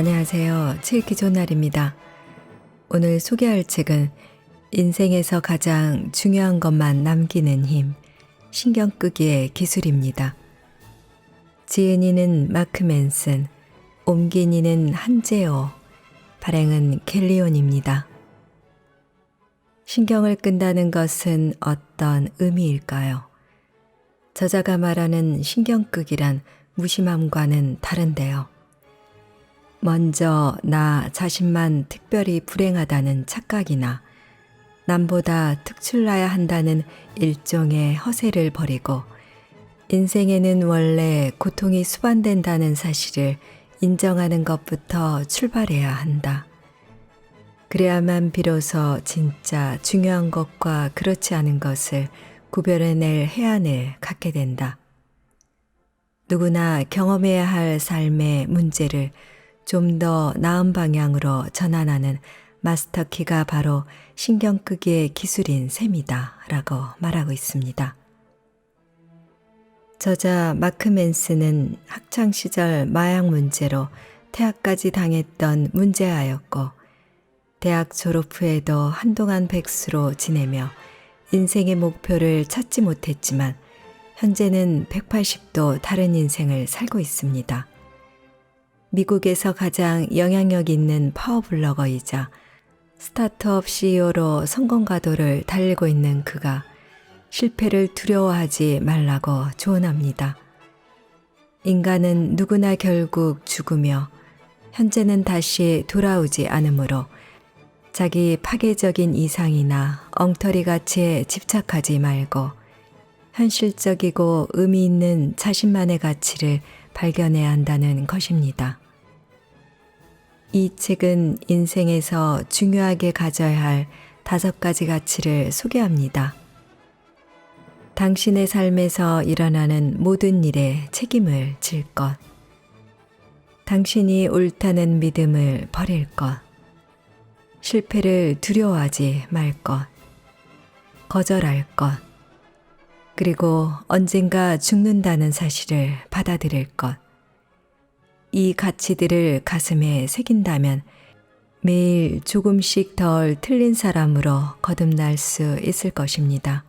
안녕하세요. 책 읽기 좋은 날입니다. 오늘 소개할 책은 인생에서 가장 중요한 것만 남기는 힘, 신경 끄기의 기술입니다. 지은이는 마크 맨슨, 옮긴 이는 한재호, 발행은 갤리온입니다. 신경을 끈다는 것은 어떤 의미일까요? 저자가 말하는 신경 끄기란 무심함과는 다른데요. 먼저 나 자신만 특별히 불행하다는 착각이나 남보다 특출나야 한다는 일종의 허세를 버리고 인생에는 원래 고통이 수반된다는 사실을 인정하는 것부터 출발해야 한다. 그래야만 비로소 진짜 중요한 것과 그렇지 않은 것을 구별해낼 해안을 갖게 된다. 누구나 경험해야 할 삶의 문제를 좀 더 나은 방향으로 전환하는 마스터키가 바로 신경 끄기의 기술인 셈이다 라고 말하고 있습니다. 저자 마크 맨슨은 학창시절 마약 문제로 퇴학까지 당했던 문제아였고 대학 졸업 후에도 한동안 백수로 지내며 인생의 목표를 찾지 못했지만 현재는 180도 다른 인생을 살고 있습니다. 미국에서 가장 영향력 있는 파워블로거이자 스타트업 CEO로 성공가도를 달리고 있는 그가 실패를 두려워하지 말라고 조언합니다. 인간은 누구나 결국 죽으며 현재는 다시 돌아오지 않으므로 자기 파괴적인 이상이나 엉터리 가치에 집착하지 말고 현실적이고 의미 있는 자신만의 가치를 발견해야 한다는 것입니다. 이 책은 인생에서 중요하게 가져야 할 5가지 가치를 소개합니다. 당신의 삶에서 일어나는 모든 일에 책임을 질 것, 당신이 옳다는 믿음을 버릴 것, 실패를 두려워하지 말 것, 거절할 것, 그리고 언젠가 죽는다는 사실을 받아들일 것. 이 가치들을 가슴에 새긴다면 매일 조금씩 덜 틀린 사람으로 거듭날 수 있을 것입니다.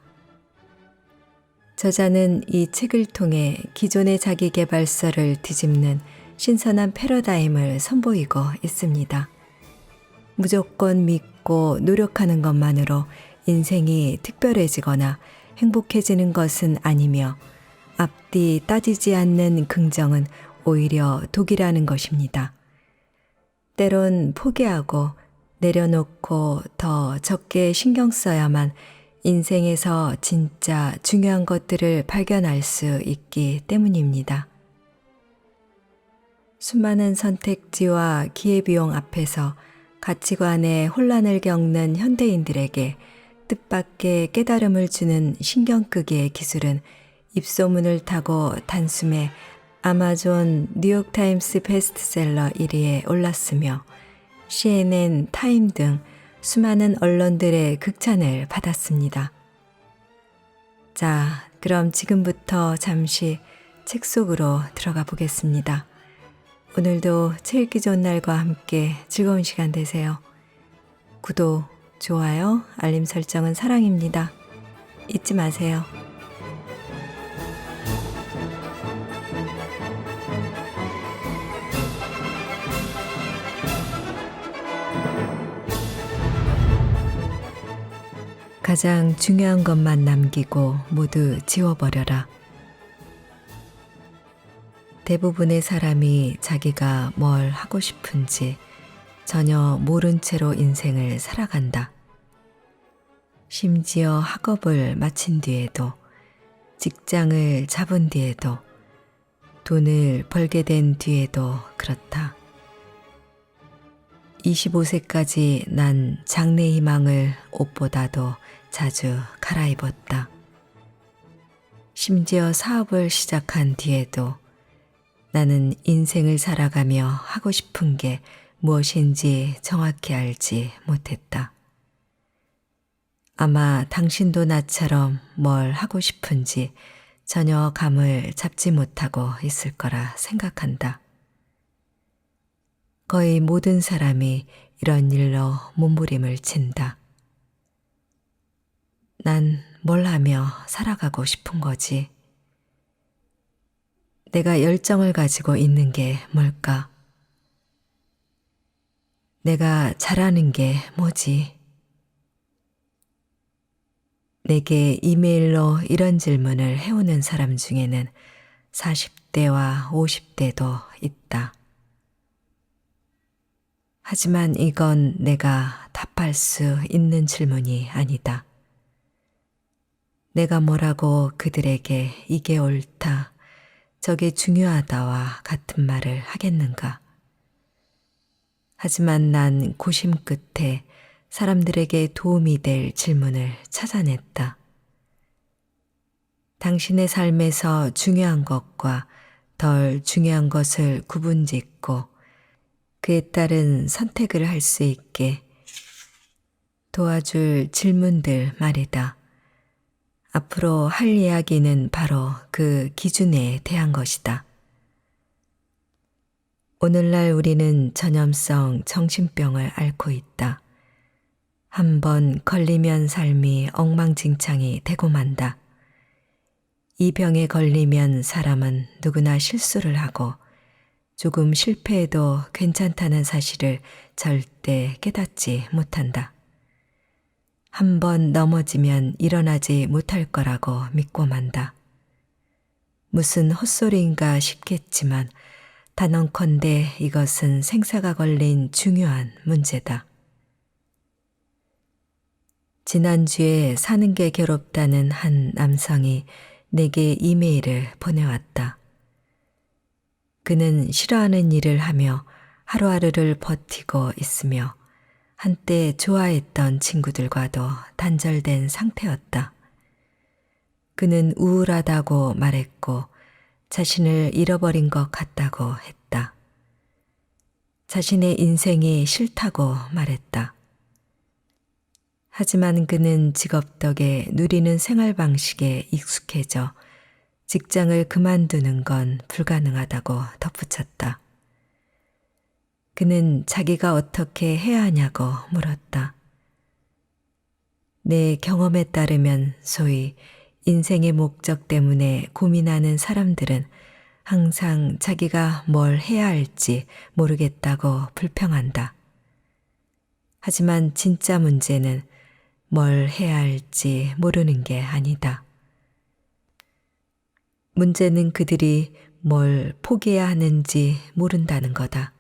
저자는 이 책을 통해 기존의 자기계발서를 뒤집는 신선한 패러다임을 선보이고 있습니다. 무조건 믿고 노력하는 것만으로 인생이 특별해지거나 행복해지는 것은 아니며 앞뒤 따지지 않는 긍정은 오히려 독이라는 것입니다. 때론 포기하고 내려놓고 더 적게 신경 써야만 인생에서 진짜 중요한 것들을 발견할 수 있기 때문입니다. 수많은 선택지와 기회비용 앞에서 가치관의 혼란을 겪는 현대인들에게 뜻밖의 깨달음을 주는 신경 끄기의 기술은 입소문을 타고 단숨에 아마존, 뉴욕타임스 베스트셀러 1위에 올랐으며 CNN, 타임 등 수많은 언론들의 극찬을 받았습니다. 자, 그럼 지금부터 잠시 책 속으로 들어가 보겠습니다. 오늘도 책 읽기 좋은 날과 함께 즐거운 시간 되세요. 구독, 좋아요, 알림 설정은 사랑입니다. 잊지 마세요. 가장 중요한 것만 남기고 모두 지워버려라. 대부분의 사람이 자기가 뭘 하고 싶은지 전혀 모른 채로 인생을 살아간다. 심지어 학업을 마친 뒤에도, 직장을 잡은 뒤에도, 돈을 벌게 된 뒤에도 그렇다. 25세까지 난 장래 희망을 옷보다도 자주 갈아입었다. 심지어 사업을 시작한 뒤에도 나는 인생을 살아가며 하고 싶은 게 무엇인지 정확히 알지 못했다. 아마 당신도 나처럼 뭘 하고 싶은지 전혀 감을 잡지 못하고 있을 거라 생각한다. 거의 모든 사람이 이런 일로 몸부림을 친다. 난 뭘 하며 살아가고 싶은 거지? 내가 열정을 가지고 있는 게 뭘까? 내가 잘하는 게 뭐지? 내게 이메일로 이런 질문을 해오는 사람 중에는 40대와 50대도 있다. 하지만 이건 내가 답할 수 있는 질문이 아니다. 내가 뭐라고 그들에게 이게 옳다, 저게 중요하다와 같은 말을 하겠는가? 하지만 난 고심 끝에 사람들에게 도움이 될 질문을 찾아냈다. 당신의 삶에서 중요한 것과 덜 중요한 것을 구분짓고 그에 따른 선택을 할 수 있게 도와줄 질문들 말이다. 앞으로 할 이야기는 바로 그 기준에 대한 것이다. 오늘날 우리는 전염성 정신병을 앓고 있다. 한번 걸리면 삶이 엉망진창이 되고 만다. 이 병에 걸리면 사람은 누구나 실수를 하고 조금 실패해도 괜찮다는 사실을 절대 깨닫지 못한다. 한번 넘어지면 일어나지 못할 거라고 믿고 만다. 무슨 헛소리인가 싶겠지만 단언컨대 이것은 생사가 걸린 중요한 문제다. 지난주에 사는 게 괴롭다는 한 남성이 내게 이메일을 보내왔다. 그는 싫어하는 일을 하며 하루하루를 버티고 있으며 한때 좋아했던 친구들과도 단절된 상태였다. 그는 우울하다고 말했고 자신을 잃어버린 것 같다고 했다. 자신의 인생이 싫다고 말했다. 하지만 그는 직업 덕에 누리는 생활 방식에 익숙해져 직장을 그만두는 건 불가능하다고 덧붙였다. 그는 자기가 어떻게 해야 하냐고 물었다. 내 경험에 따르면 소위 인생의 목적 때문에 고민하는 사람들은 항상 자기가 뭘 해야 할지 모르겠다고 불평한다. 하지만 진짜 문제는 뭘 해야 할지 모르는 게 아니다. 문제는 그들이 뭘 포기해야 하는지 모른다는 거다.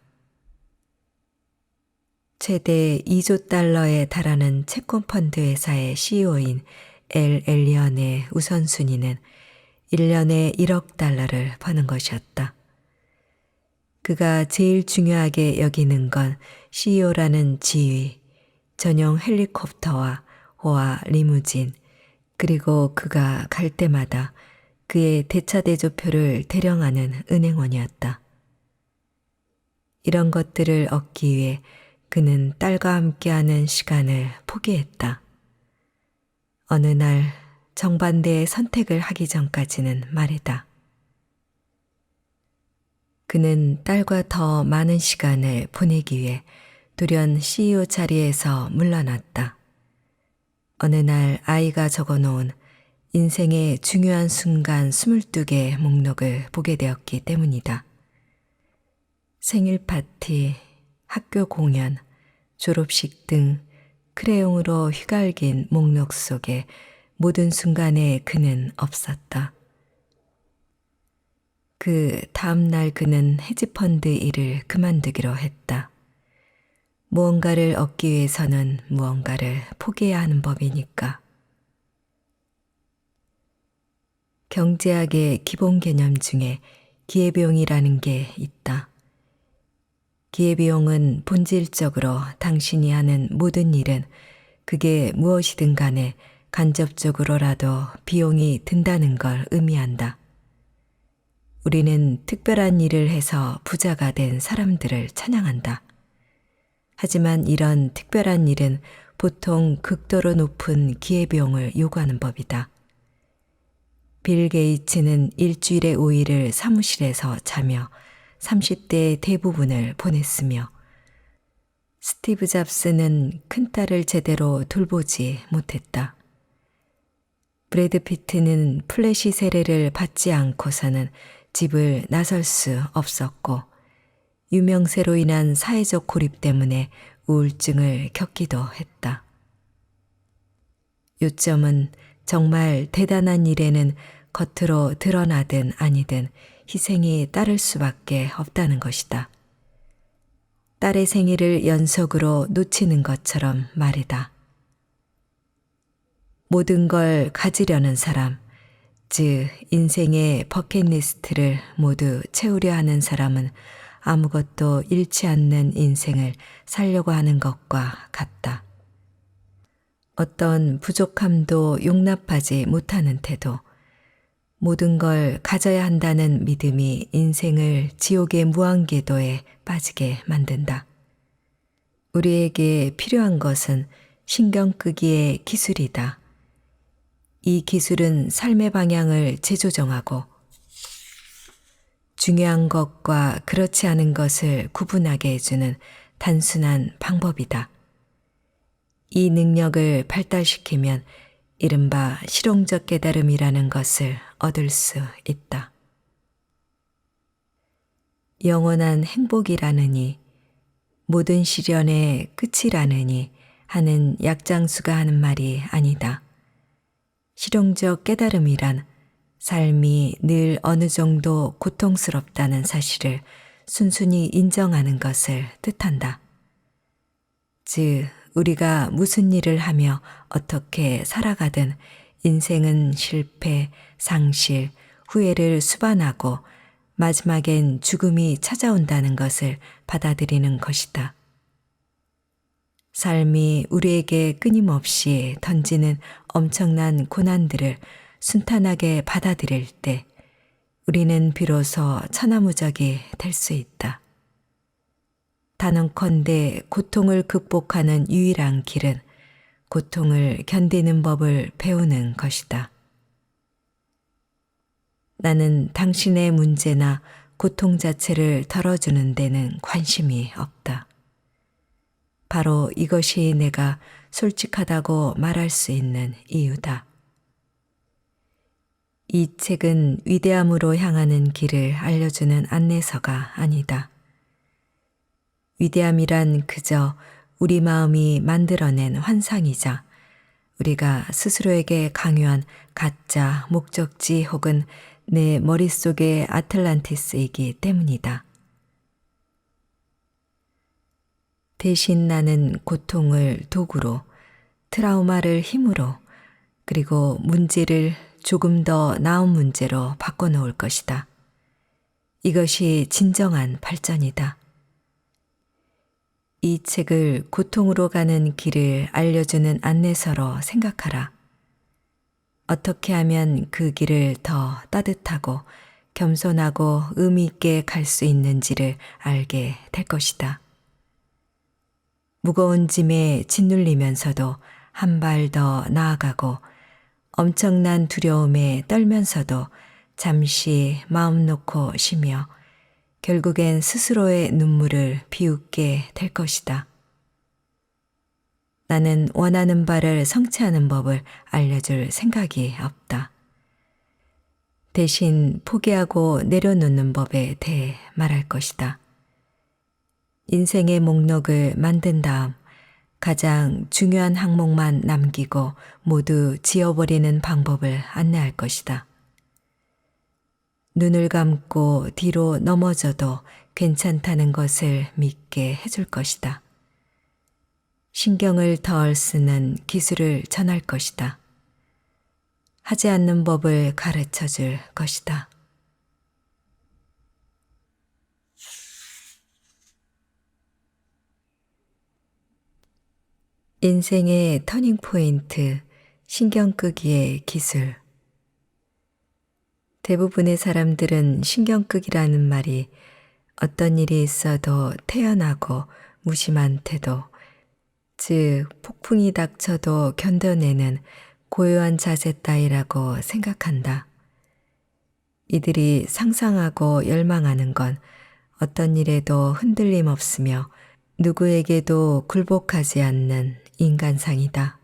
최대 2조 달러에 달하는 채권펀드 회사의 CEO인 엘 엘리언의 우선순위는 1년에 1억 달러를 버는 것이었다. 그가 제일 중요하게 여기는 건 CEO라는 지위, 전용 헬리콥터와 호화 리무진, 그리고 그가 갈 때마다 그의 대차대조표를 대령하는 은행원이었다. 이런 것들을 얻기 위해 그는 딸과 함께하는 시간을 포기했다. 어느 날 정반대의 선택을 하기 전까지는 말이다. 그는 딸과 더 많은 시간을 보내기 위해 돌연 CEO 자리에서 물러났다. 어느 날 아이가 적어놓은 인생의 중요한 순간 22개의 목록을 보게 되었기 때문이다. 생일 파티, 학교 공연, 졸업식 등 크레용으로 휘갈긴 목록 속에 모든 순간에 그는 없었다. 그 다음 날 그는 헤지펀드 일을 그만두기로 했다. 무언가를 얻기 위해서는 무언가를 포기해야 하는 법이니까. 경제학의 기본 개념 중에 기회비용이라는 게 있다. 기회비용은 본질적으로 당신이 하는 모든 일은 그게 무엇이든 간에 간접적으로라도 비용이 든다는 걸 의미한다. 우리는 특별한 일을 해서 부자가 된 사람들을 찬양한다. 하지만 이런 특별한 일은 보통 극도로 높은 기회비용을 요구하는 법이다. 빌 게이츠는 일주일에 5일을 사무실에서 자며 30대의 대부분을 보냈으며 스티브 잡스는 큰딸을 제대로 돌보지 못했다. 브래드 피트는 플래시 세례를 받지 않고서는 집을 나설 수 없었고 유명세로 인한 사회적 고립 때문에 우울증을 겪기도 했다. 요점은 정말 대단한 일에는 겉으로 드러나든 아니든 희생이 따를 수밖에 없다는 것이다. 딸의 생일을 연속으로 놓치는 것처럼 말이다. 모든 걸 가지려는 사람, 즉 인생의 버킷리스트를 모두 채우려 하는 사람은 아무것도 잃지 않는 인생을 살려고 하는 것과 같다. 어떤 부족함도 용납하지 못하는 태도, 모든 걸 가져야 한다는 믿음이 인생을 지옥의 무한궤도에 빠지게 만든다. 우리에게 필요한 것은 신경 끄기의 기술이다. 이 기술은 삶의 방향을 재조정하고 중요한 것과 그렇지 않은 것을 구분하게 해주는 단순한 방법이다. 이 능력을 발달시키면 이른바 실용적 깨달음이라는 것을 얻을 수 있다. 영원한 행복이라느니 모든 시련의 끝이라느니 하는 약장수가 하는 말이 아니다. 실용적 깨달음이란 삶이 늘 어느 정도 고통스럽다는 사실을 순순히 인정하는 것을 뜻한다. 즉, 우리가 무슨 일을 하며 어떻게 살아가든 인생은 실패, 상실, 후회를 수반하고 마지막엔 죽음이 찾아온다는 것을 받아들이는 것이다. 삶이 우리에게 끊임없이 던지는 엄청난 고난들을 순탄하게 받아들일 때 우리는 비로소 천하무적이 될 수 있다. 단언컨대 고통을 극복하는 유일한 길은 고통을 견디는 법을 배우는 것이다. 나는 당신의 문제나 고통 자체를 덜어주는 데는 관심이 없다. 바로 이것이 내가 솔직하다고 말할 수 있는 이유다. 이 책은 위대함으로 향하는 길을 알려주는 안내서가 아니다. 위대함이란 그저 우리 마음이 만들어낸 환상이자 우리가 스스로에게 강요한 가짜 목적지 혹은 내 머릿속의 아틀란티스이기 때문이다. 대신 나는 고통을 도구로, 트라우마를 힘으로, 그리고 문제를 조금 더 나은 문제로 바꿔놓을 것이다. 이것이 진정한 발전이다. 이 책을 고통으로 가는 길을 알려주는 안내서로 생각하라. 어떻게 하면 그 길을 더 따뜻하고 겸손하고 의미 있게 갈 수 있는지를 알게 될 것이다. 무거운 짐에 짓눌리면서도 한 발 더 나아가고 엄청난 두려움에 떨면서도 잠시 마음 놓고 쉬며 결국엔 스스로의 눈물을 비웃게 될 것이다. 나는 원하는 바를 성취하는 법을 알려줄 생각이 없다. 대신 포기하고 내려놓는 법에 대해 말할 것이다. 인생의 목록을 만든 다음 가장 중요한 항목만 남기고 모두 지워버리는 방법을 안내할 것이다. 눈을 감고 뒤로 넘어져도 괜찮다는 것을 믿게 해줄 것이다. 신경을 덜 쓰는 기술을 전할 것이다. 하지 않는 법을 가르쳐 줄 것이다. 인생의 터닝 포인트, 신경 끄기의 기술. 대부분의 사람들은 신경 끄기라는 말이 어떤 일이 있어도 태연하고 무심한 태도, 즉 폭풍이 닥쳐도 견뎌내는 고요한 자세 따위라고 생각한다. 이들이 상상하고 열망하는 건 어떤 일에도 흔들림 없으며 누구에게도 굴복하지 않는 인간상이다.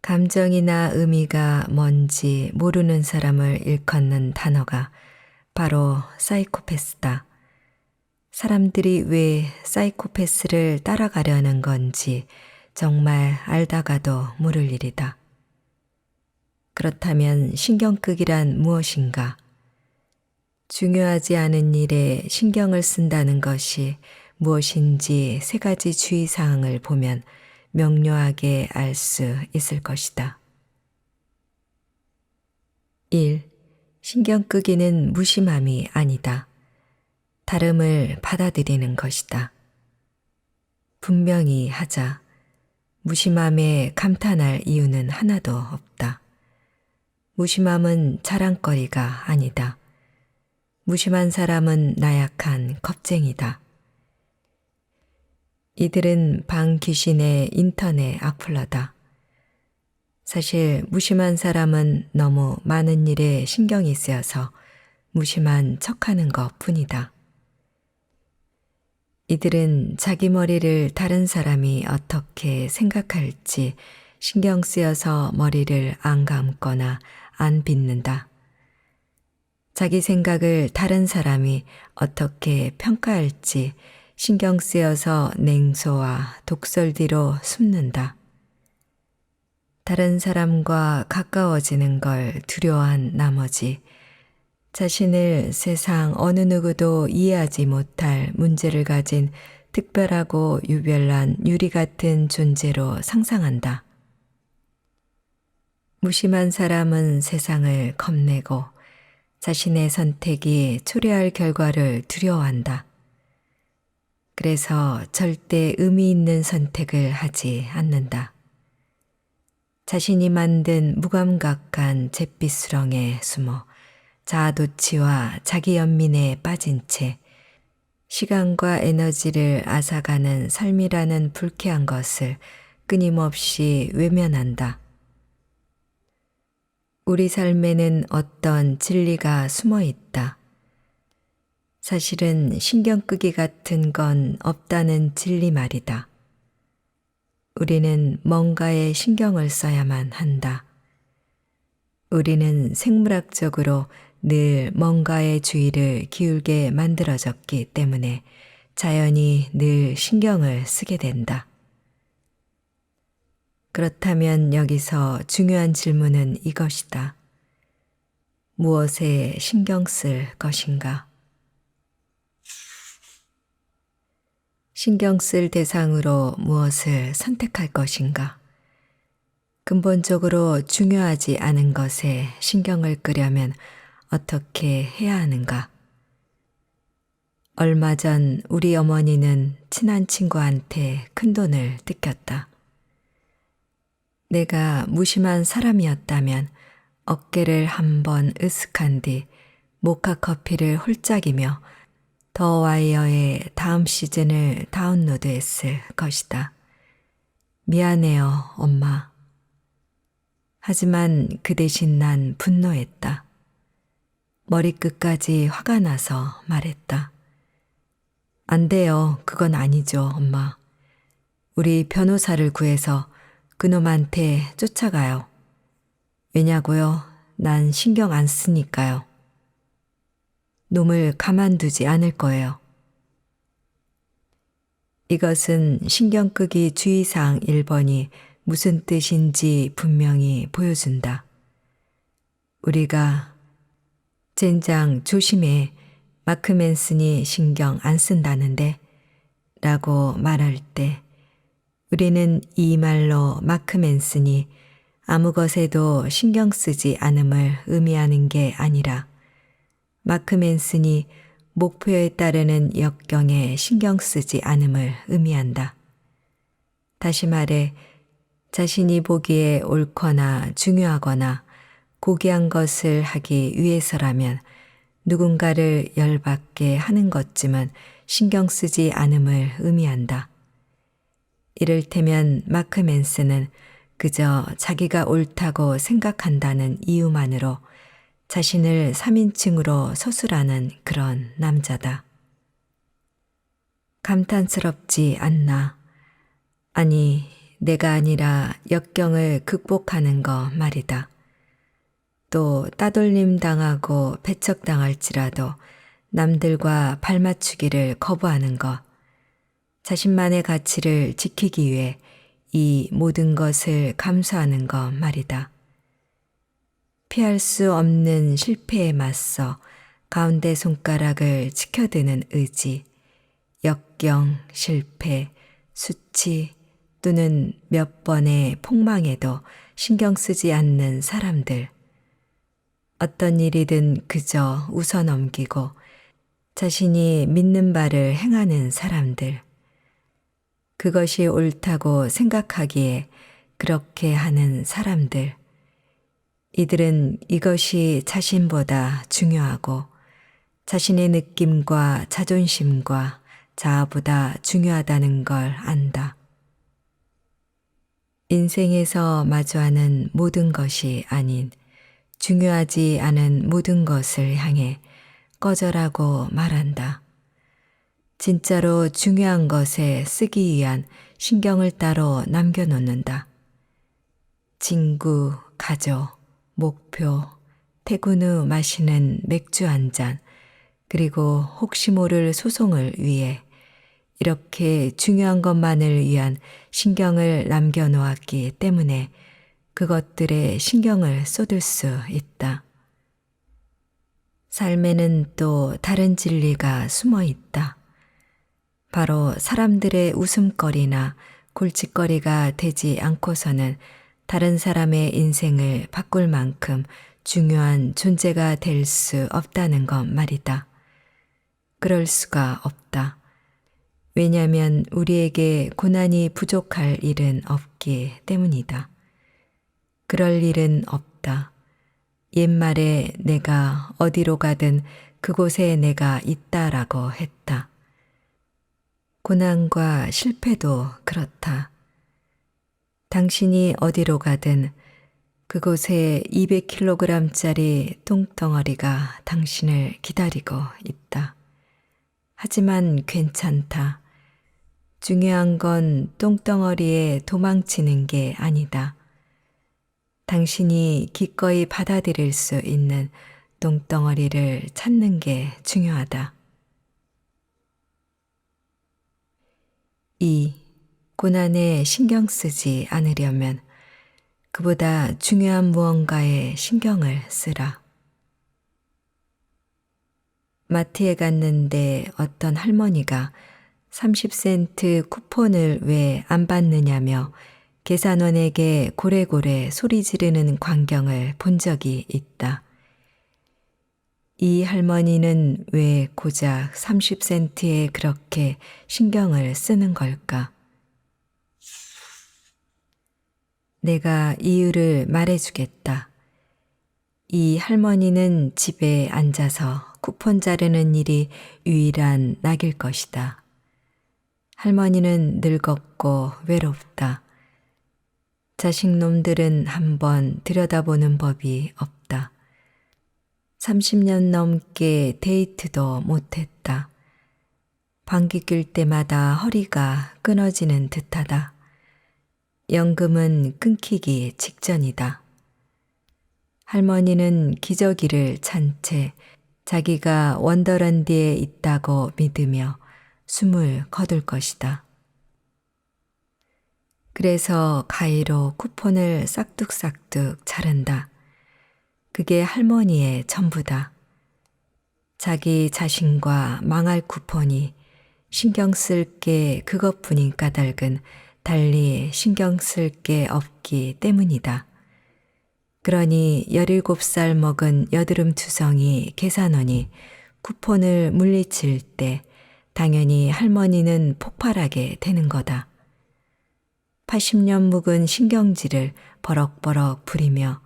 감정이나 의미가 뭔지 모르는 사람을 일컫는 단어가 바로 사이코패스다. 사람들이 왜 사이코패스를 따라가려는 건지 정말 알다가도 모를 일이다. 그렇다면 신경끄기란 무엇인가? 중요하지 않은 일에 신경을 쓴다는 것이 무엇인지 세 가지 주의사항을 보면 명료하게 알 수 있을 것이다. 1. 신경 끄기는 무심함이 아니다. 다름을 받아들이는 것이다. 분명히 하자. 무심함에 감탄할 이유는 하나도 없다. 무심함은 자랑거리가 아니다. 무심한 사람은 나약한 겁쟁이다. 이들은 방 귀신의 인터넷 악플러다. 사실 무심한 사람은 너무 많은 일에 신경이 쓰여서 무심한 척하는 것 뿐이다. 이들은 자기 머리를 다른 사람이 어떻게 생각할지 신경 쓰여서 머리를 안 감거나 안 빗는다. 자기 생각을 다른 사람이 어떻게 평가할지 신경 쓰여서 냉소와 독설디로 숨는다. 다른 사람과 가까워지는 걸 두려워한 나머지 자신을 세상 어느 누구도 이해하지 못할 문제를 가진 특별하고 유별난 유리 같은 존재로 상상한다. 무심한 사람은 세상을 겁내고 자신의 선택이 초래할 결과를 두려워한다. 그래서 절대 의미 있는 선택을 하지 않는다. 자신이 만든 무감각한 잿빛 수렁에 숨어 자아도취와 자기 연민에 빠진 채 시간과 에너지를 앗아가는 삶이라는 불쾌한 것을 끊임없이 외면한다. 우리 삶에는 어떤 진리가 숨어 있다. 사실은 신경 끄기 같은 건 없다는 진리 말이다. 우리는 뭔가에 신경을 써야만 한다. 우리는 생물학적으로 늘 뭔가의 주의를 기울게 만들어졌기 때문에 자연히 늘 신경을 쓰게 된다. 그렇다면 여기서 중요한 질문은 이것이다. 무엇에 신경 쓸 것인가? 신경 쓸 대상으로 무엇을 선택할 것인가? 근본적으로 중요하지 않은 것에 신경을 끄려면 어떻게 해야 하는가? 얼마 전 우리 어머니는 친한 친구한테 큰돈을 뜯겼다. 내가 무심한 사람이었다면 어깨를 한번 으쓱한 뒤 모카 커피를 홀짝이며 더 와이어의 다음 시즌을 다운로드했을 것이다. 미안해요, 엄마. 하지만 그 대신 난 분노했다. 머리끝까지 화가 나서 말했다. 안 돼요. 그건 아니죠, 엄마. 우리 변호사를 구해서 그놈한테 쫓아가요. 왜냐고요? 난 신경 안 쓰니까요. 놈을 가만두지 않을 거예요. 이것은 신경 끄기 주의사항 1번이 무슨 뜻인지 분명히 보여준다. 우리가 젠장 조심해, 마크 맨슨이 신경 안 쓴다는데 라고 말할 때 우리는 이 말로 마크 맨슨이 아무 것에도 신경 쓰지 않음을 의미하는 게 아니라 마크 맨슨이 목표에 따르는 역경에 신경 쓰지 않음을 의미한다. 다시 말해 자신이 보기에 옳거나 중요하거나 고귀한 것을 하기 위해서라면 누군가를 열받게 하는 것쯤은 신경 쓰지 않음을 의미한다. 이를테면 마크 맨슨은 그저 자기가 옳다고 생각한다는 이유만으로 자신을 3인칭으로 서술하는 그런 남자다. 감탄스럽지 않나. 아니, 내가 아니라 역경을 극복하는 거 말이다. 또 따돌림 당하고 배척당할지라도 남들과 발맞추기를 거부하는 것, 자신만의 가치를 지키기 위해 이 모든 것을 감수하는 것 말이다. 피할 수 없는 실패에 맞서 가운데 손가락을 치켜드는 의지, 역경, 실패, 수치 또는 몇 번의 폭망에도 신경 쓰지 않는 사람들. 어떤 일이든 그저 웃어 넘기고 자신이 믿는 바를 행하는 사람들. 그것이 옳다고 생각하기에 그렇게 하는 사람들. 이들은 이것이 자신보다 중요하고 자신의 느낌과 자존심과 자아보다 중요하다는 걸 안다. 인생에서 마주하는 모든 것이 아닌 중요하지 않은 모든 것을 향해 꺼져라고 말한다. 진짜로 중요한 것에 쓰기 위한 신경을 따로 남겨놓는다. 친구, 가족, 목표, 퇴근 후 마시는 맥주 한 잔, 그리고 혹시 모를 소송을 위해 이렇게 중요한 것만을 위한 신경을 남겨놓았기 때문에 그것들에 신경을 쏟을 수 있다. 삶에는 또 다른 진리가 숨어 있다. 바로 사람들의 웃음거리나 골칫거리가 되지 않고서는 다른 사람의 인생을 바꿀 만큼 중요한 존재가 될 수 없다는 것 말이다. 그럴 수가 없다. 왜냐하면 우리에게 고난이 부족할 일은 없기 때문이다. 그럴 일은 없다. 옛말에 내가 어디로 가든 그곳에 내가 있다라고 했다. 고난과 실패도 그렇다. 당신이 어디로 가든 그곳에 200kg짜리 똥덩어리가 당신을 기다리고 있다. 하지만 괜찮다. 중요한 건 똥덩어리에 도망치는 게 아니다. 당신이 기꺼이 받아들일 수 있는 똥덩어리를 찾는 게 중요하다. 2. 고난에 신경 쓰지 않으려면 그보다 중요한 무언가에 신경을 쓰라. 마트에 갔는데 어떤 할머니가 30센트 쿠폰을 왜 안 받느냐며 계산원에게 고래고래 소리 지르는 광경을 본 적이 있다. 이 할머니는 왜 고작 30센트에 그렇게 신경을 쓰는 걸까? 내가 이유를 말해주겠다. 이 할머니는 집에 앉아서 쿠폰 자르는 일이 유일한 낙일 것이다. 할머니는 늙었고 외롭다. 자식놈들은 한번 들여다보는 법이 없다. 30년 넘게 데이트도 못했다. 방귀 낄 때마다 허리가 끊어지는 듯하다. 연금은 끊기기 직전이다. 할머니는 기저귀를 찬 채 자기가 원더랜드에 있다고 믿으며 숨을 거둘 것이다. 그래서 가위로 쿠폰을 싹둑싹둑 자른다. 그게 할머니의 전부다. 자기 자신과 망할 쿠폰이 신경 쓸 게 그것뿐인 까닭은 달리 신경 쓸 게 없기 때문이다. 그러니 17살 먹은 여드름 투성이 계산원이 쿠폰을 물리칠 때 당연히 할머니는 폭발하게 되는 거다. 80년 묵은 신경질을 버럭버럭 부리며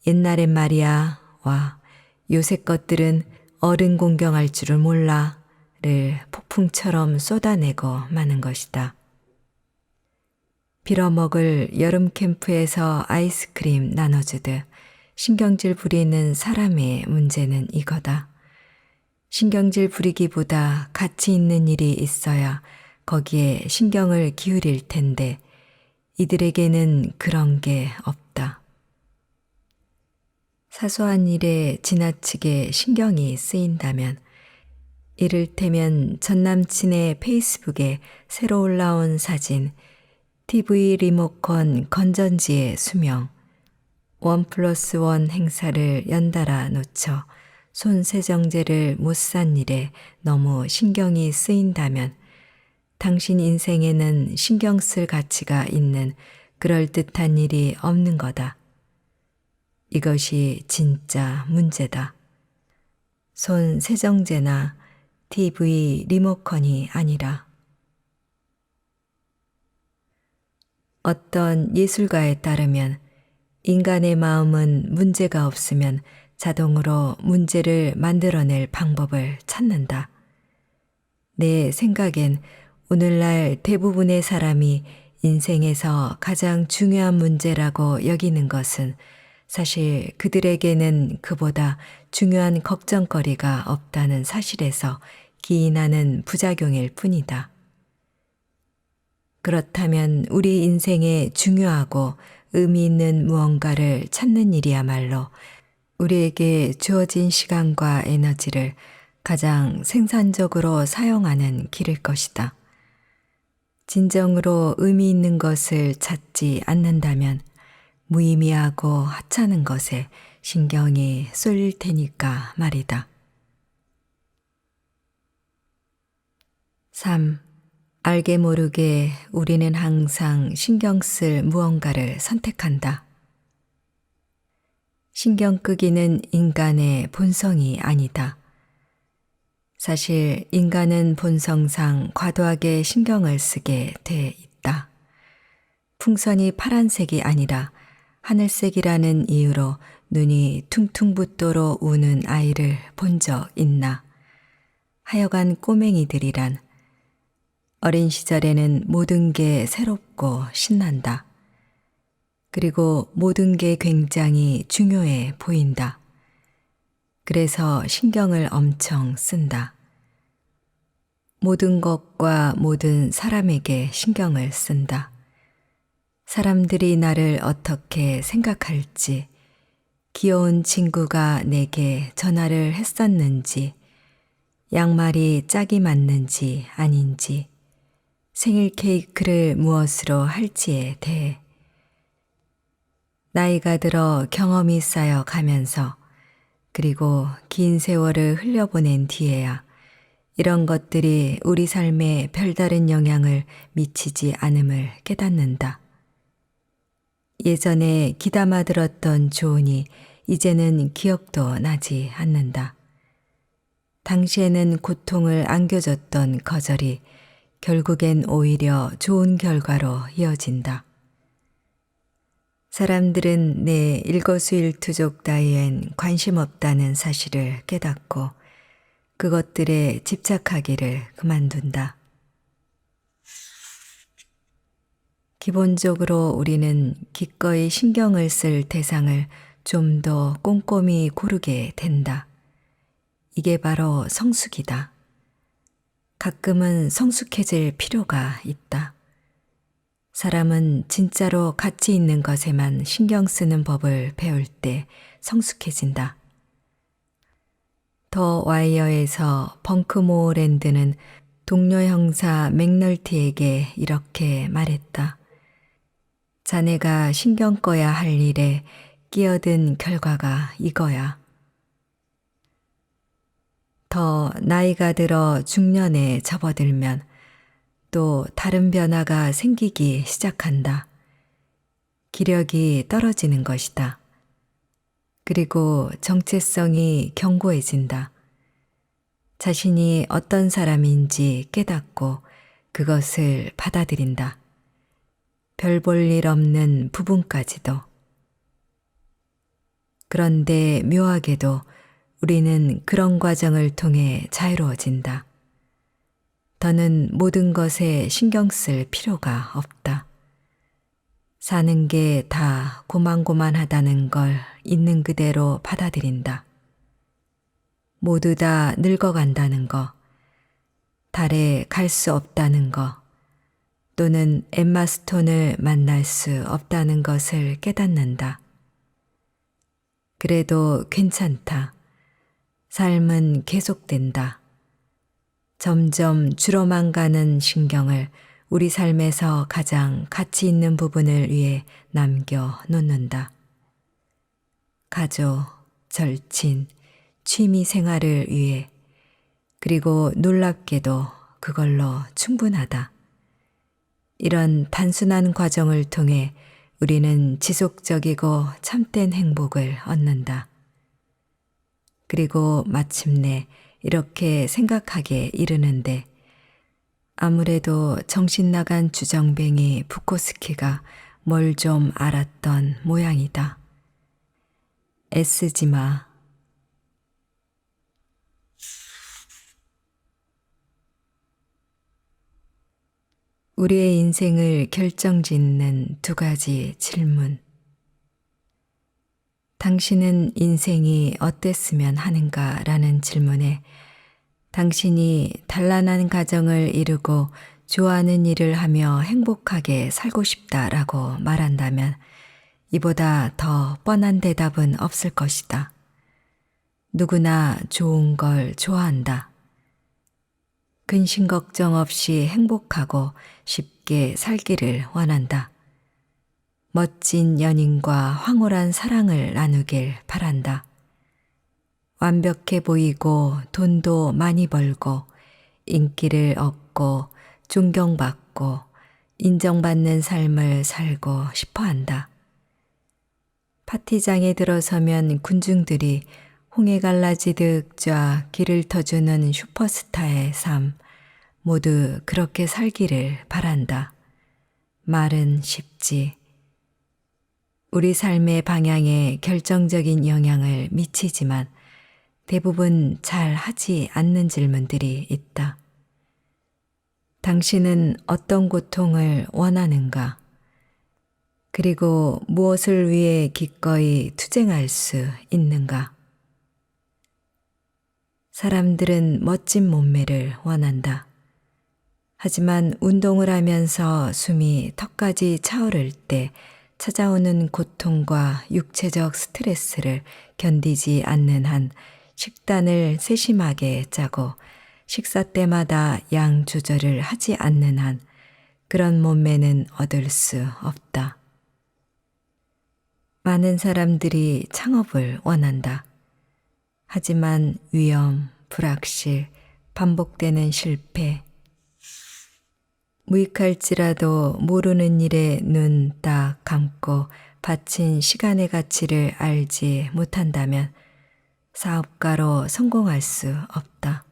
옛날엔 말이야 와 요새 것들은 어른 공경할 줄을 몰라를 폭풍처럼 쏟아내고 마는 것이다. 빌어먹을 여름 캠프에서 아이스크림 나눠주듯 신경질 부리는 사람의 문제는 이거다. 신경질 부리기보다 가치 있는 일이 있어야 거기에 신경을 기울일 텐데 이들에게는 그런 게 없다. 사소한 일에 지나치게 신경이 쓰인다면 이를테면 전남친의 페이스북에 새로 올라온 사진, TV 리모컨 건전지의 수명, 1+1 행사를 연달아 놓쳐 손세정제를 못 산 일에 너무 신경이 쓰인다면 당신 인생에는 신경 쓸 가치가 있는 그럴듯한 일이 없는 거다. 이것이 진짜 문제다. 손세정제나 TV 리모컨이 아니라 어떤 예술가에 따르면 인간의 마음은 문제가 없으면 자동으로 문제를 만들어낼 방법을 찾는다. 내 생각엔 오늘날 대부분의 사람이 인생에서 가장 중요한 문제라고 여기는 것은 사실 그들에게는 그보다 중요한 걱정거리가 없다는 사실에서 기인하는 부작용일 뿐이다. 그렇다면 우리 인생에 중요하고 의미 있는 무언가를 찾는 일이야말로 우리에게 주어진 시간과 에너지를 가장 생산적으로 사용하는 길일 것이다. 진정으로 의미 있는 것을 찾지 않는다면 무의미하고 하찮은 것에 신경이 쏠릴 테니까 말이다. 3. 알게 모르게 우리는 항상 신경 쓸 무언가를 선택한다. 신경 끄기는 인간의 본성이 아니다. 사실 인간은 본성상 과도하게 신경을 쓰게 돼 있다. 풍선이 파란색이 아니라 하늘색이라는 이유로 눈이 퉁퉁 붓도록 우는 아이를 본 적 있나? 하여간 꼬맹이들이란 어린 시절에는 모든 게 새롭고 신난다. 그리고 모든 게 굉장히 중요해 보인다. 그래서 신경을 엄청 쓴다. 모든 것과 모든 사람에게 신경을 쓴다. 사람들이 나를 어떻게 생각할지, 귀여운 친구가 내게 전화를 했었는지, 양말이 짝이 맞는지 아닌지, 생일 케이크를 무엇으로 할지에 대해 나이가 들어 경험이 쌓여 가면서 그리고 긴 세월을 흘려보낸 뒤에야 이런 것들이 우리 삶에 별다른 영향을 미치지 않음을 깨닫는다. 예전에 귀담아 들었던 조언이 이제는 기억도 나지 않는다. 당시에는 고통을 안겨줬던 거절이 결국엔 오히려 좋은 결과로 이어진다. 사람들은 내 일거수일투족 따위엔 관심 없다는 사실을 깨닫고 그것들에 집착하기를 그만둔다. 기본적으로 우리는 기꺼이 신경을 쓸 대상을 좀 더 꼼꼼히 고르게 된다. 이게 바로 성숙이다. 가끔은 성숙해질 필요가 있다. 사람은 진짜로 가치 있는 것에만 신경 쓰는 법을 배울 때 성숙해진다. 더 와이어에서 벙크 모어랜드는 동료 형사 맥널티에게 이렇게 말했다. 자네가 신경 꺼야 할 일에 끼어든 결과가 이거야. 더 나이가 들어 중년에 접어들면 또 다른 변화가 생기기 시작한다. 기력이 떨어지는 것이다. 그리고 정체성이 견고해진다. 자신이 어떤 사람인지 깨닫고 그것을 받아들인다. 별 볼 일 없는 부분까지도. 그런데 묘하게도 우리는 그런 과정을 통해 자유로워진다. 더는 모든 것에 신경 쓸 필요가 없다. 사는 게 다 고만고만하다는 걸 있는 그대로 받아들인다. 모두 다 늙어간다는 거, 달에 갈 수 없다는 거, 또는 엠마 스톤을 만날 수 없다는 것을 깨닫는다. 그래도 괜찮다. 삶은 계속된다. 점점 줄어만 가는 신경을 우리 삶에서 가장 가치 있는 부분을 위해 남겨 놓는다. 가족, 절친, 취미 생활을 위해, 그리고 놀랍게도 그걸로 충분하다. 이런 단순한 과정을 통해 우리는 지속적이고 참된 행복을 얻는다. 그리고 마침내 이렇게 생각하게 이르는데, 아무래도 정신 나간 주정뱅이 부코스키가 뭘 좀 알았던 모양이다. 애쓰지 마. 우리의 인생을 결정짓는 두 가지 질문. 당신은 인생이 어땠으면 하는가라는 질문에 당신이 단란한 가정을 이루고 좋아하는 일을 하며 행복하게 살고 싶다라고 말한다면 이보다 더 뻔한 대답은 없을 것이다. 누구나 좋은 걸 좋아한다. 근심 걱정 없이 행복하고 쉽게 살기를 원한다. 멋진 연인과 황홀한 사랑을 나누길 바란다. 완벽해 보이고 돈도 많이 벌고 인기를 얻고 존경받고 인정받는 삶을 살고 싶어 한다. 파티장에 들어서면 군중들이 홍해 갈라지듯 쫙 길을 터주는 슈퍼스타의 삶, 모두 그렇게 살기를 바란다. 말은 쉽지. 우리 삶의 방향에 결정적인 영향을 미치지만 대부분 잘 하지 않는 질문들이 있다. 당신은 어떤 고통을 원하는가? 그리고 무엇을 위해 기꺼이 투쟁할 수 있는가? 사람들은 멋진 몸매를 원한다. 하지만 운동을 하면서 숨이 턱까지 차오를 때 찾아오는 고통과 육체적 스트레스를 견디지 않는 한 식단을 세심하게 짜고 식사 때마다 양 조절을 하지 않는 한 그런 몸매는 얻을 수 없다. 많은 사람들이 창업을 원한다. 하지만 위험, 불확실, 반복되는 실패, 무익할지라도 모르는 일에 눈 딱 감고 바친 시간의 가치를 알지 못한다면 사업가로 성공할 수 없다.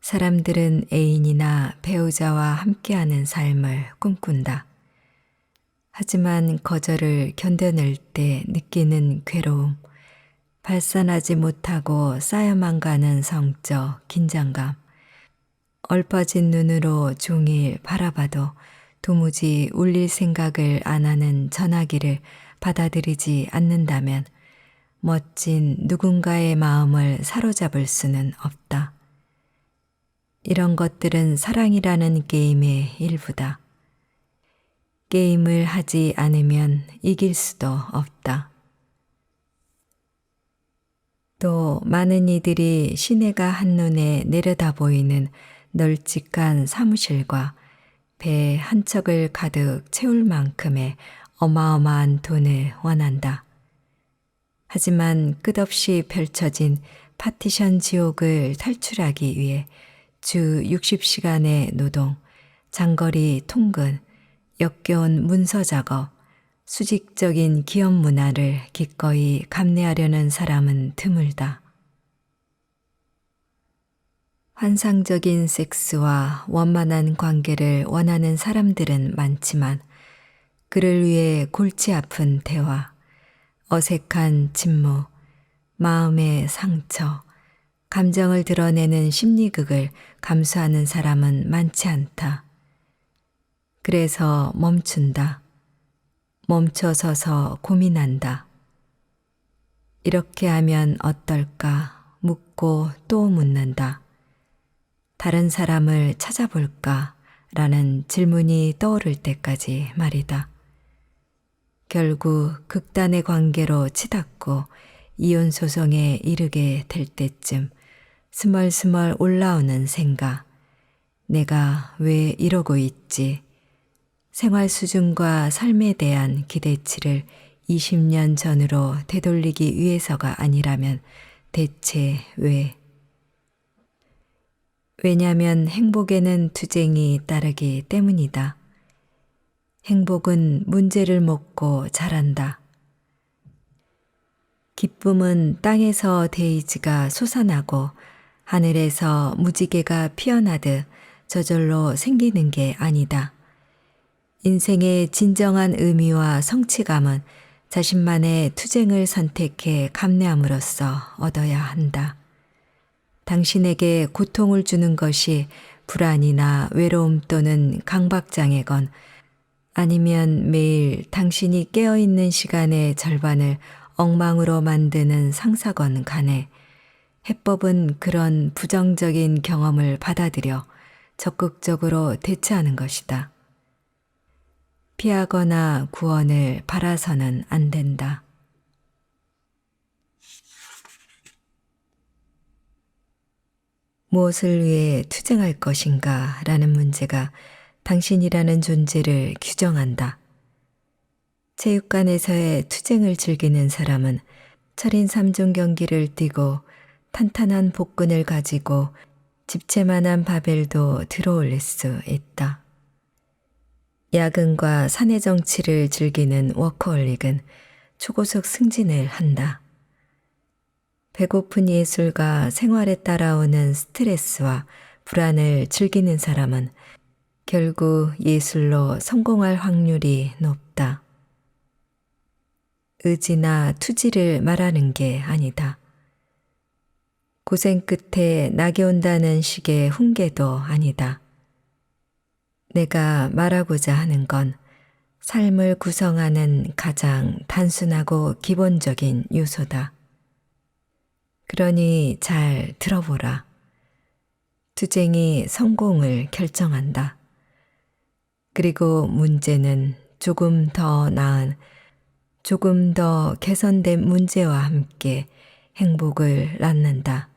사람들은 애인이나 배우자와 함께하는 삶을 꿈꾼다. 하지만 거절을 견뎌낼 때 느끼는 괴로움, 발산하지 못하고 쌓여만 가는 성적 긴장감, 얽어진 눈으로 종일 바라봐도 도무지 울릴 생각을 안 하는 전화기를 받아들이지 않는다면 멋진 누군가의 마음을 사로잡을 수는 없다. 이런 것들은 사랑이라는 게임의 일부다. 게임을 하지 않으면 이길 수도 없다. 또 많은 이들이 시내가 한눈에 내려다 보이는 널찍한 사무실과 배 한 척을 가득 채울 만큼의 어마어마한 돈을 원한다. 하지만 끝없이 펼쳐진 파티션 지옥을 탈출하기 위해 주 60시간의 노동, 장거리 통근, 역겨운 문서 작업, 수직적인 기업 문화를 기꺼이 감내하려는 사람은 드물다. 환상적인 섹스와 원만한 관계를 원하는 사람들은 많지만 그를 위해 골치 아픈 대화, 어색한 침묵, 마음의 상처, 감정을 드러내는 심리극을 감수하는 사람은 많지 않다. 그래서 멈춘다. 멈춰서서 고민한다. 이렇게 하면 어떨까 묻고 또 묻는다. 다른 사람을 찾아볼까? 라는 질문이 떠오를 때까지 말이다. 결국 극단의 관계로 치닫고 이혼 소송에 이르게 될 때쯤 스멀스멀 올라오는 생각. 내가 왜 이러고 있지? 생활 수준과 삶에 대한 기대치를 20년 전으로 되돌리기 위해서가 아니라면 대체 왜? 왜냐면 행복에는 투쟁이 따르기 때문이다. 행복은 문제를 먹고 자란다. 기쁨은 땅에서 데이지가 솟아나고 하늘에서 무지개가 피어나듯 저절로 생기는 게 아니다. 인생의 진정한 의미와 성취감은 자신만의 투쟁을 선택해 감내함으로써 얻어야 한다. 당신에게 고통을 주는 것이 불안이나 외로움 또는 강박장애건 아니면 매일 당신이 깨어있는 시간의 절반을 엉망으로 만드는 상사건 간에 해법은 그런 부정적인 경험을 받아들여 적극적으로 대처하는 것이다. 피하거나 구원을 바라서는 안 된다. 무엇을 위해 투쟁할 것인가 라는 문제가 당신이라는 존재를 규정한다. 체육관에서의 투쟁을 즐기는 사람은 철인 3종 경기를 뛰고 탄탄한 복근을 가지고 집채만한 바벨도 들어올릴 수 있다. 야근과 사내 정치를 즐기는 워커홀릭은 초고속 승진을 한다. 배고픈 예술과 생활에 따라오는 스트레스와 불안을 즐기는 사람은 결국 예술로 성공할 확률이 높다. 의지나 투지를 말하는 게 아니다. 고생 끝에 낙이 온다는 식의 훈계도 아니다. 내가 말하고자 하는 건 삶을 구성하는 가장 단순하고 기본적인 요소다. 그러니 잘 들어보라. 투쟁이 성공을 결정한다. 그리고 문제는 조금 더 나은, 조금 더 개선된 문제와 함께 행복을 낳는다.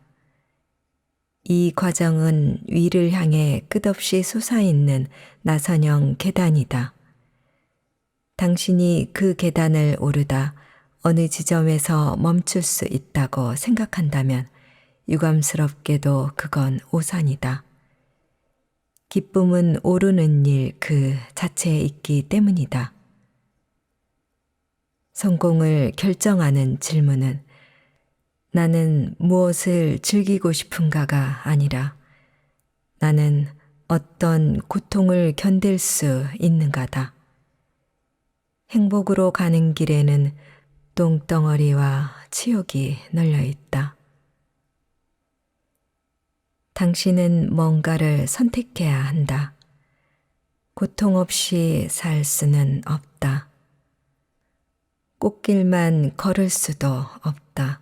이 과정은 위를 향해 끝없이 솟아있는 나선형 계단이다. 당신이 그 계단을 오르다 어느 지점에서 멈출 수 있다고 생각한다면 유감스럽게도 그건 오산이다. 기쁨은 오르는 일 그 자체에 있기 때문이다. 성공을 결정하는 질문은 나는 무엇을 즐기고 싶은가가 아니라 나는 어떤 고통을 견딜 수 있는가다. 행복으로 가는 길에는 똥덩어리와 치욕이 널려 있다. 당신은 뭔가를 선택해야 한다. 고통 없이 살 수는 없다. 꽃길만 걸을 수도 없다.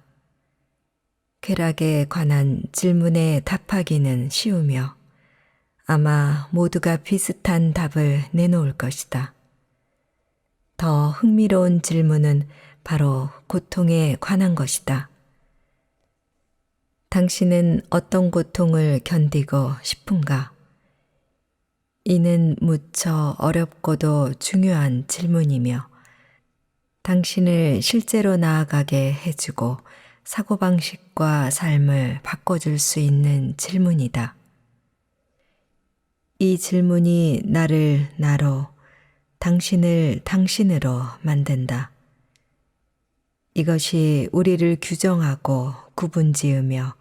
쾌락에 관한 질문에 답하기는 쉬우며 아마 모두가 비슷한 답을 내놓을 것이다. 더 흥미로운 질문은 바로 고통에 관한 것이다. 당신은 어떤 고통을 견디고 싶은가? 이는 무척 어렵고도 중요한 질문이며 당신을 실제로 나아가게 해주고 사고방식과 삶을 바꿔줄 수 있는 질문이다. 이 질문이 나를 나로, 당신을 당신으로 만든다. 이것이 우리를 규정하고 구분지으며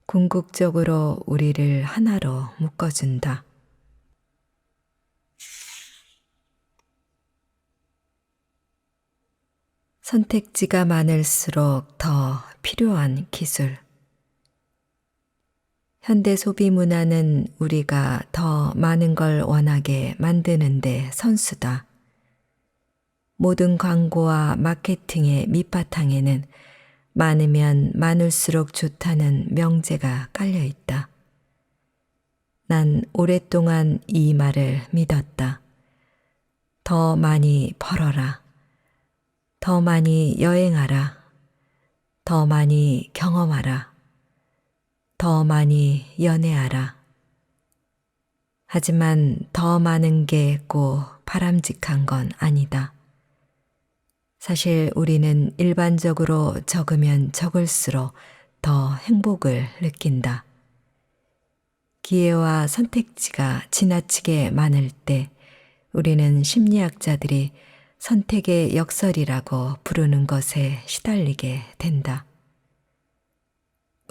궁극적으로 우리를 하나로 묶어준다. 선택지가 많을수록 더 필요한 기술. 현대 소비 문화는 우리가 더 많은 걸 원하게 만드는데 선수다. 모든 광고와 마케팅의 밑바탕에는 많으면 많을수록 좋다는 명제가 깔려 있다. 난 오랫동안 이 말을 믿었다. 더 많이 벌어라. 더 많이 여행하라. 더 많이 경험하라. 더 많이 연애하라. 하지만 더 많은 게 꼭 바람직한 건 아니다. 사실 우리는 일반적으로 적으면 적을수록 더 행복을 느낀다. 기회와 선택지가 지나치게 많을 때 우리는 심리학자들이 선택의 역설이라고 부르는 것에 시달리게 된다.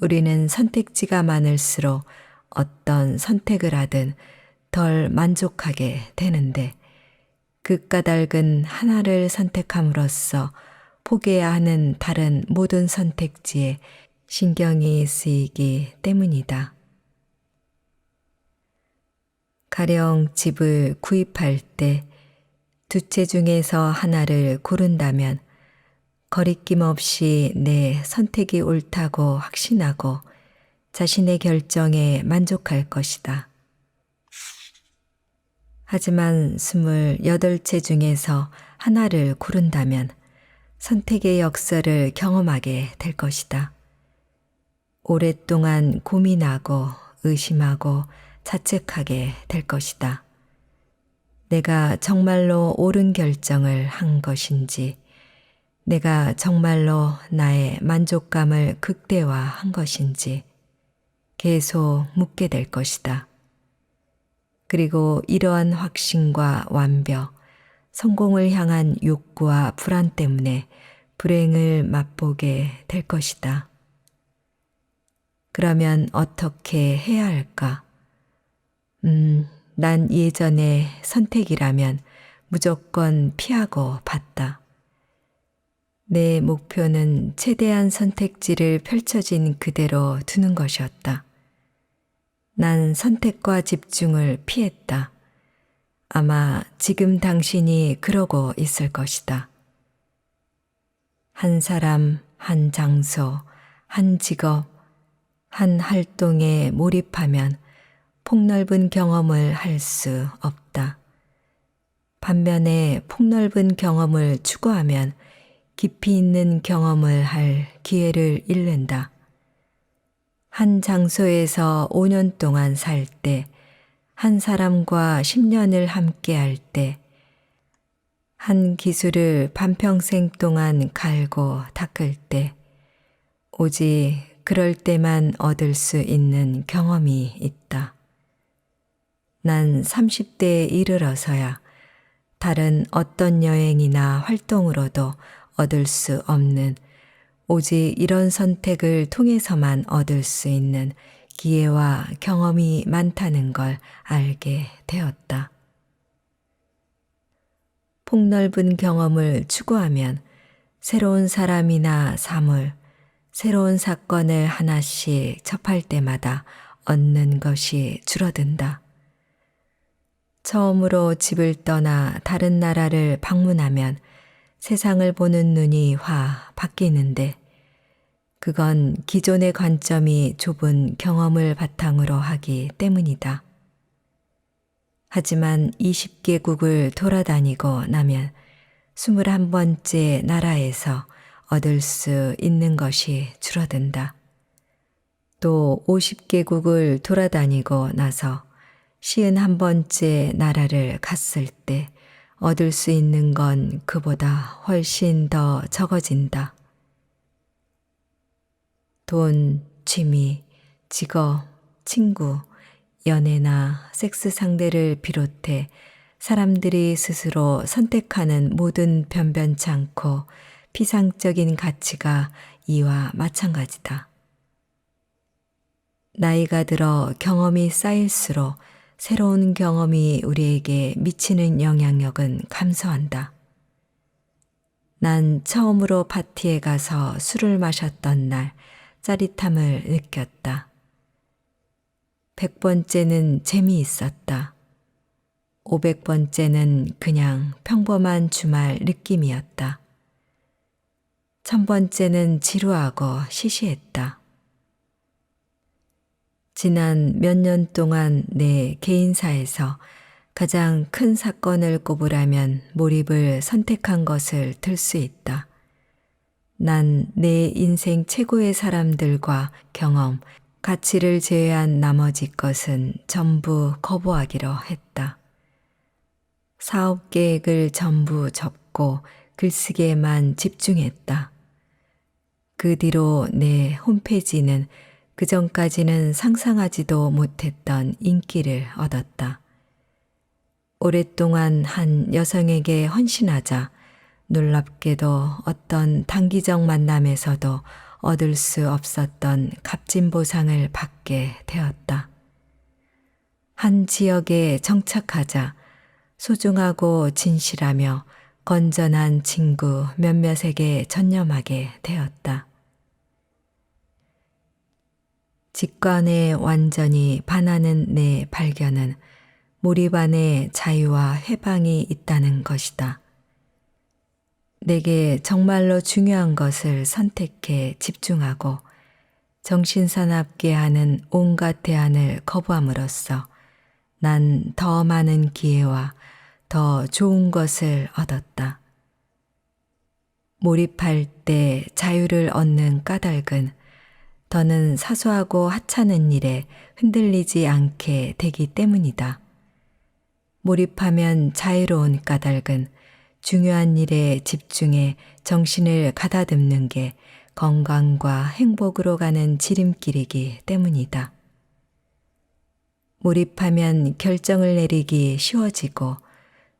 우리는 선택지가 많을수록 어떤 선택을 하든 덜 만족하게 되는데 그 까닭은 하나를 선택함으로써 포기해야 하는 다른 모든 선택지에 신경이 쓰이기 때문이다. 가령 집을 구입할 때 두 채 중에서 하나를 고른다면 거리낌 없이 내 선택이 옳다고 확신하고 자신의 결정에 만족할 것이다. 하지만 28채 중에서 하나를 고른다면 선택의 역설을 경험하게 될 것이다. 오랫동안 고민하고 의심하고 자책하게 될 것이다. 내가 정말로 옳은 결정을 한 것인지, 내가 정말로 나의 만족감을 극대화한 것인지 계속 묻게 될 것이다. 그리고 이러한 확신과 완벽, 성공을 향한 욕구와 불안 때문에 불행을 맛보게 될 것이다. 그러면 어떻게 해야 할까? 난 예전에 선택이라면 무조건 피하고 봤다. 내 목표는 최대한 선택지를 펼쳐진 그대로 두는 것이었다. 난 선택과 집중을 피했다. 아마 지금 당신이 그러고 있을 것이다. 한 사람, 한 장소, 한 직업, 한 활동에 몰입하면 폭넓은 경험을 할 수 없다. 반면에 폭넓은 경험을 추구하면 깊이 있는 경험을 할 기회를 잃는다. 한 장소에서 5년 동안 살 때, 한 사람과 10년을 함께 할 때, 한 기술을 반평생 동안 갈고 닦을 때, 오직 그럴 때만 얻을 수 있는 경험이 있다. 난 30대에 이르러서야 다른 어떤 여행이나 활동으로도 얻을 수 없는 오직 이런 선택을 통해서만 얻을 수 있는 기회와 경험이 많다는 걸 알게 되었다. 폭넓은 경험을 추구하면 새로운 사람이나 사물, 새로운 사건을 하나씩 접할 때마다 얻는 것이 줄어든다. 처음으로 집을 떠나 다른 나라를 방문하면 세상을 보는 눈이 확 바뀌는데 그건 기존의 관점이 좁은 경험을 바탕으로 하기 때문이다. 하지만 20개국을 돌아다니고 나면 21번째 나라에서 얻을 수 있는 것이 줄어든다. 또 50개국을 돌아다니고 나서 51번째 나라를 갔을 때 얻을 수 있는 건 그보다 훨씬 더 적어진다. 돈, 취미, 직업, 친구, 연애나 섹스 상대를 비롯해 사람들이 스스로 선택하는 모든 변변찮고 피상적인 가치가 이와 마찬가지다. 나이가 들어 경험이 쌓일수록 새로운 경험이 우리에게 미치는 영향력은 감소한다. 난 처음으로 파티에 가서 술을 마셨던 날 짜릿함을 느꼈다. 100번째는 재미있었다. 500번째는 그냥 평범한 주말 느낌이었다. 천번째는 지루하고 시시했다. 지난 몇 년 동안 내 개인사에서 가장 큰 사건을 꼽으라면 몰입을 선택한 것을 들 수 있다. 난 내 인생 최고의 사람들과 경험, 가치를 제외한 나머지 것은 전부 거부하기로 했다. 사업 계획을 전부 접고 글쓰기에만 집중했다. 그 뒤로 내 홈페이지는 그전까지는 상상하지도 못했던 인기를 얻었다. 오랫동안 한 여성에게 헌신하자 놀랍게도 어떤 단기적 만남에서도 얻을 수 없었던 값진 보상을 받게 되었다. 한 지역에 정착하자 소중하고 진실하며 건전한 친구 몇몇에게 전념하게 되었다. 직관에 완전히 반하는 내 발견은 몰입 안에 자유와 해방이 있다는 것이다. 내게 정말로 중요한 것을 선택해 집중하고 정신사납게 하는 온갖 대안을 거부함으로써 난 더 많은 기회와 더 좋은 것을 얻었다. 몰입할 때 자유를 얻는 까닭은 더는 사소하고 하찮은 일에 흔들리지 않게 되기 때문이다. 몰입하면 자유로운 까닭은 중요한 일에 집중해 정신을 가다듬는 게 건강과 행복으로 가는 지름길이기 때문이다. 몰입하면 결정을 내리기 쉬워지고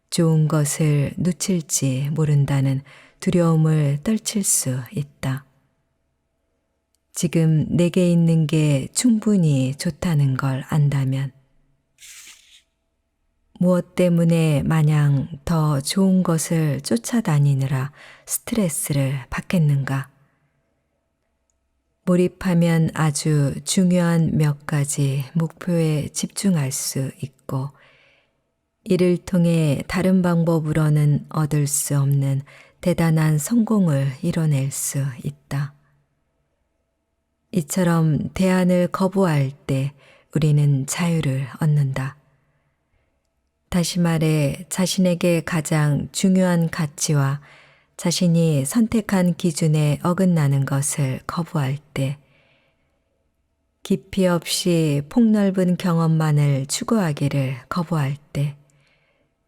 좋은 것을 놓칠지 모른다는 두려움을 떨칠 수 있다. 지금 내게 있는 게 충분히 좋다는 걸 안다면 무엇 때문에 마냥 더 좋은 것을 쫓아다니느라 스트레스를 받겠는가? 몰입하면 아주 중요한 몇 가지 목표에 집중할 수 있고 이를 통해 다른 방법으로는 얻을 수 없는 대단한 성공을 이뤄낼 수 있다. 이처럼 대안을 거부할 때 우리는 자유를 얻는다. 다시 말해 자신에게 가장 중요한 가치와 자신이 선택한 기준에 어긋나는 것을 거부할 때, 깊이 없이 폭넓은 경험만을 추구하기를 거부할 때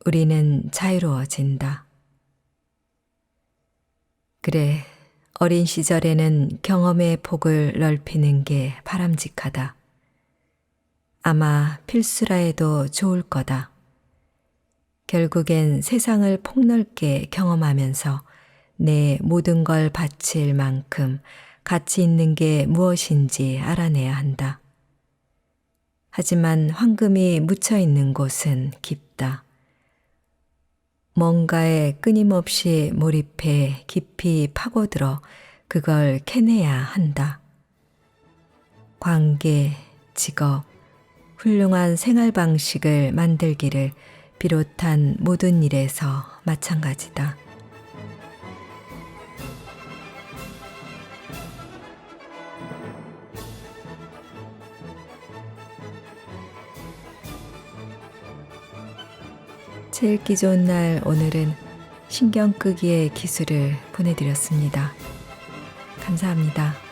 우리는 자유로워진다. 그래, 어린 시절에는 경험의 폭을 넓히는 게 바람직하다. 아마 필수라 해도 좋을 거다. 결국엔 세상을 폭넓게 경험하면서 내 모든 걸 바칠 만큼 가치 있는 게 무엇인지 알아내야 한다. 하지만 황금이 묻혀 있는 곳은 깊다. 뭔가에 끊임없이 몰입해 깊이 파고들어 그걸 캐내야 한다. 관계, 직업, 훌륭한 생활 방식을 만들기를 비롯한 모든 일에서 마찬가지다. 책 읽기 좋은 날 오늘은 신경 끄기의 기술을 보내드렸습니다. 감사합니다.